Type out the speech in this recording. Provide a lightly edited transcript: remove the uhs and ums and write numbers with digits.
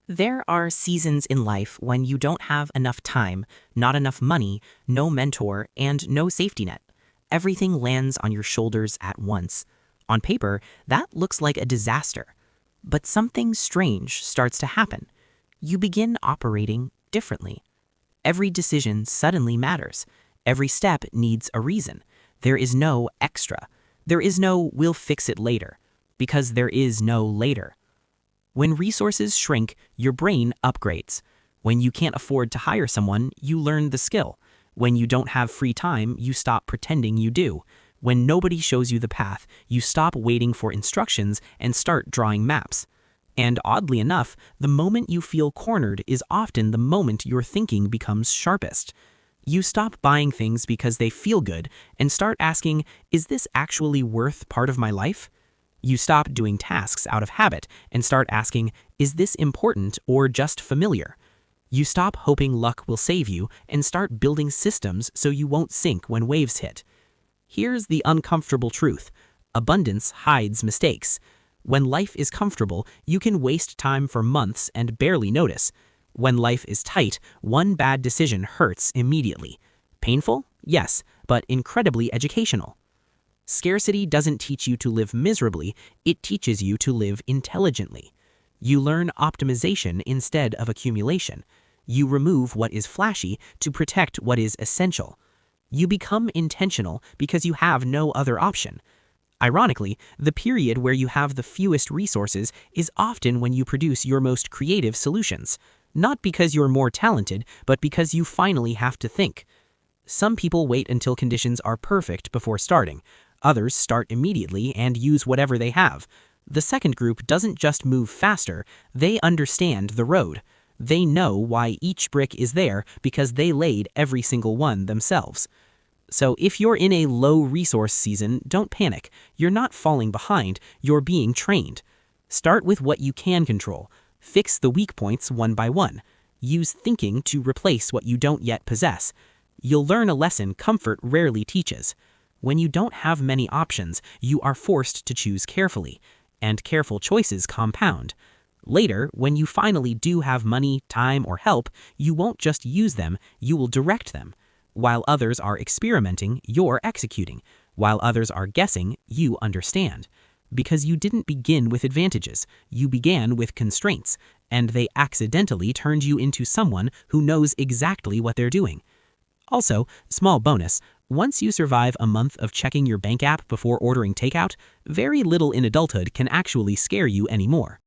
There are seasons in life when you don't have enough time, not enough money, no mentor, and no safety net. Everything lands on your shoulders at once. On paper, that looks like a disaster. But something strange starts to happen. You begin operating differently. Every decision suddenly matters. Every step needs a reason. There is no extra. There is no "we'll fix it later," because there is no later. When resources shrink, your brain upgrades. When you can't afford to hire someone, you learn the skill. When you don't have free time, you stop pretending you do. When nobody shows you the path, you stop waiting for instructions and start drawing maps. And oddly enough, the moment you feel cornered is often the moment your thinking becomes sharpest. You stop buying things because they feel good and start asking, is this actually worth part of my life? You stop doing tasks out of habit and start asking, is this important or just familiar? You stop hoping luck will save you and start building systems so you won't sink when waves hit. Here's the uncomfortable truth. Abundance hides mistakes. When life is comfortable, you can waste time for months and barely notice. When life is tight, one bad decision hurts immediately. Painful? Yes, but incredibly educational. Scarcity doesn't teach you to live miserably, it teaches you to live intelligently. You learn optimization instead of accumulation. You remove what is flashy to protect what is essential. You become intentional because you have no other option. Ironically, the period where you have the fewest resources is often when you produce your most creative solutions. Not because you're more talented, but because you finally have to think. Some people wait until conditions are perfect before starting. Others start immediately and use whatever they have. The second group doesn't just move faster, they understand the road. They know why each brick is there because they laid every single one themselves. So if you're in a low resource season, don't panic. You're not falling behind, you're being trained. Start with what you can control. Fix the weak points one by one. Use thinking to replace what you don't yet possess. You'll learn a lesson comfort rarely teaches. When you don't have many options, you are forced to choose carefully, and careful choices compound. Later, when you finally do have money, time, or help, you won't just use them, you will direct them. While others are experimenting, you're executing. While others are guessing, you understand. Because you didn't begin with advantages, you began with constraints, and they accidentally turned you into someone who knows exactly what they're doing. Also, small bonus, once you survive a month of checking your bank app before ordering takeout, very little in adulthood can actually scare you anymore.